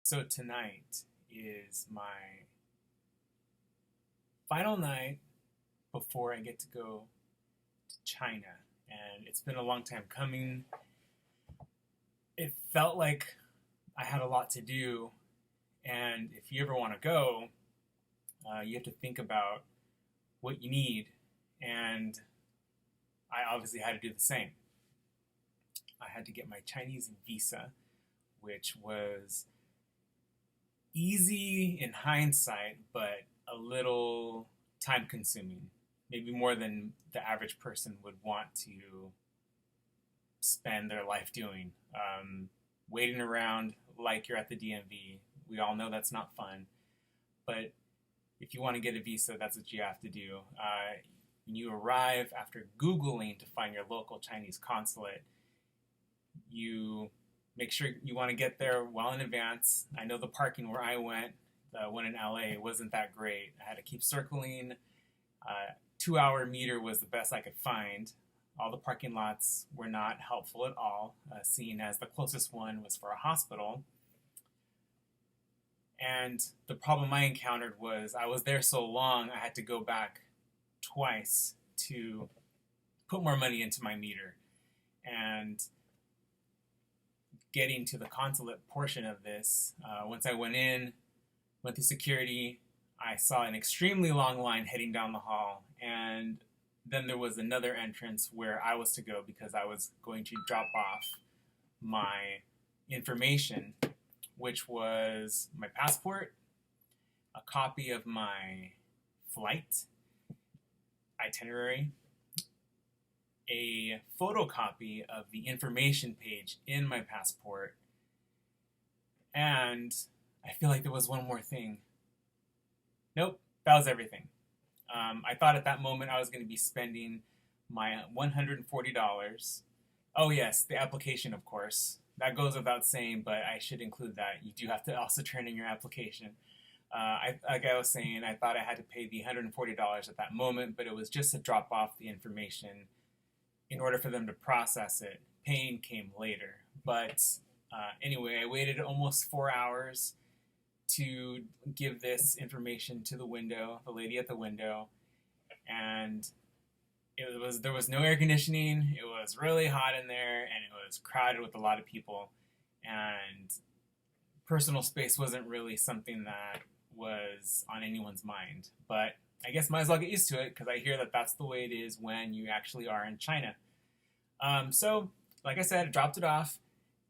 So tonight is my final night before I get to go to China. And it's been a long time coming. It felt like I had a lot to do. And if you ever want to go, you have to think about what you need. And I obviously had to do the same. I had to get my Chinese visa, which was easy in hindsight, but a little time consuming. Maybe more than the average person would want to spend their life doing. Waiting around like you're at the DMV. We all know that's not fun. But if you want to get a visa, that's what you have to do. When you arrive, after Googling to find your local Chinese consulate, you make sure you want to get there well in advance. I know the parking where I went, the one in LA, wasn't that great. I had to keep circling. 2 hour meter was the best I could find. All the parking lots were not helpful at all, seeing as the closest one was for a hospital. And the problem I encountered was I was there so long, I had to go back twice to put more money into my meter. And getting to the consulate portion of this, once I went through security, I saw an extremely long line heading down the hall, and then there was another entrance where I was to go because I was going to drop off my information, which was my passport, a copy of my flight itinerary, a photocopy of the information page in my passport, and I feel like there was one more thing. Nope, that was everything. I thought at that moment I was going to be spending my $140. Oh, yes, the application, of course. That goes without saying, but I should include that. You do have to also turn in your application. Like I was saying, I thought I had to pay the $140 at that moment, but it was just to drop off the information in order for them to process it. Paying came later. But anyway, I waited almost 4 hours to give this information to the lady at the window, and there was no air conditioning. It was really hot in there, and it was crowded with a lot of people, and personal space wasn't really something that was on anyone's mind. But I guess might as well get used to it because I hear that that's the way it is when you actually are in China. So, like I said, I dropped it off,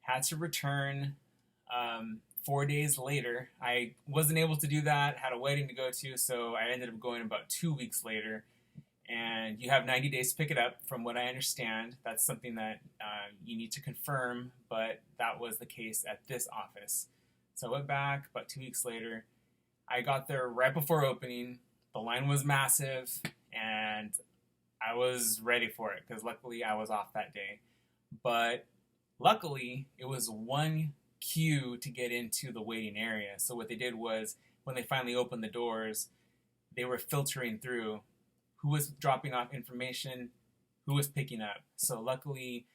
had to return. 4 days later, I wasn't able to do that, had a wedding to go to, so I ended up going about 2 weeks later. And you have 90 days to pick it up, from what I understand. That's something that you need to confirm, but that was the case at this office. So I went back about 2 weeks later. I got there right before opening. The line was massive, and I was ready for it because luckily I was off that day. But luckily, it was one queue to get into the waiting area. So what they did was, when they finally opened the doors, they were filtering through who was dropping off information, who was picking up. So luckily,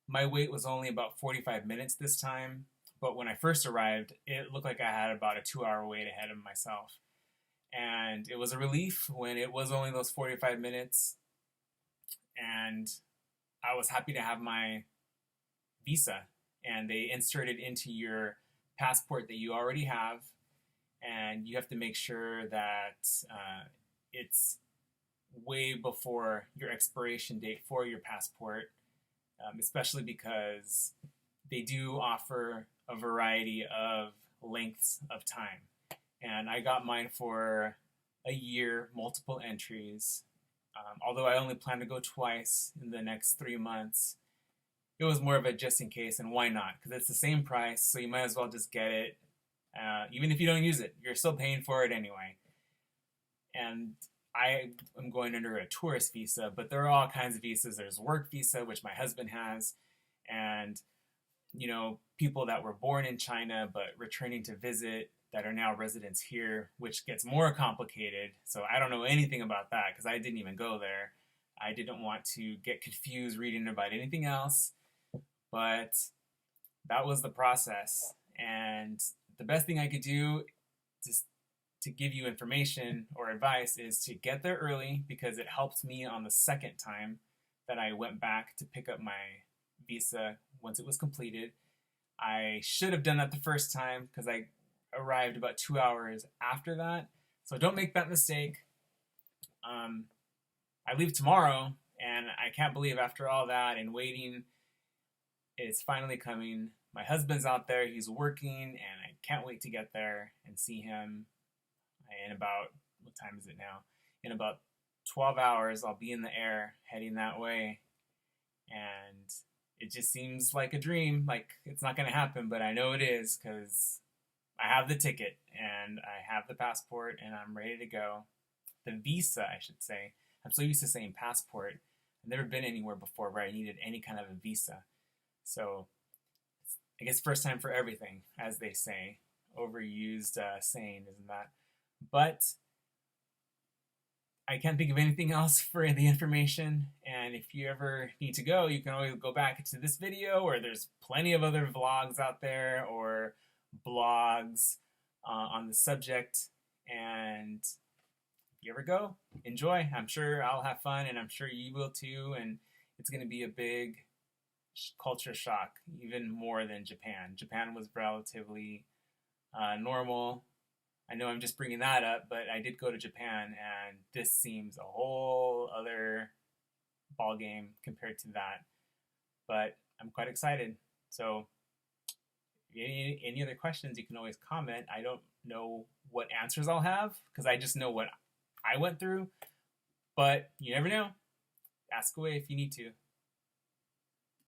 my wait was only about 45 minutes this time. But when I first arrived, it looked like I had about a 2 hour wait ahead of myself. And it was a relief when it was only those 45 minutes. And I was happy to have my visa, and they insert it into your passport that you already have, and you have to make sure that it's way before your expiration date for your passport, especially because they do offer a variety of lengths of time. And I got mine for a year, multiple entries. Although I only plan to go twice in the next 3 months, it was more of a just in case, and why not? Because it's the same price, so you might as well just get it. Even if you don't use it, you're still paying for it anyway. And I am going under a tourist visa, but there are all kinds of visas. There's work visa, which my husband has, and people that were born in China but returning to visit that are now residents here, which gets more complicated. So I don't know anything about that because I didn't even go there. I didn't want to get confused reading about anything else. But that was the process. And the best thing I could do to give you information or advice is to get there early, because it helped me on the second time that I went back to pick up my visa once it was completed. I should have done that the first time because I arrived about 2 hours after that. So don't make that mistake. I leave tomorrow, and I can't believe after all that and waiting, it's finally coming. My husband's out there, he's working, and I can't wait to get there and see him in about, what time is it now? In about 12 hours, I'll be in the air heading that way. And it just seems like a dream. Like it's not going to happen, but I know it is because I have the ticket and I have the passport and I'm ready to go. The visa, I should say. I'm so used to saying passport. I've never been anywhere before where I needed any kind of a visa. So I guess first time for everything, as they say. Overused saying, isn't that? But I can't think of anything else for the information. And if you ever need to go, you can always go back to this video, or there's plenty of other vlogs out there or blogs on the subject. And if you ever go, enjoy. I'm sure I'll have fun, and I'm sure you will too. And it's going to be a big culture shock, even more than Japan. Japan was relatively normal. I know I'm just bringing that up, but I did go to Japan, and this seems a whole other ball game compared to that. But I'm quite excited. So, any other questions, you can always comment. I don't know what answers I'll have because I just know what I went through. But you never know. Ask away if you need to.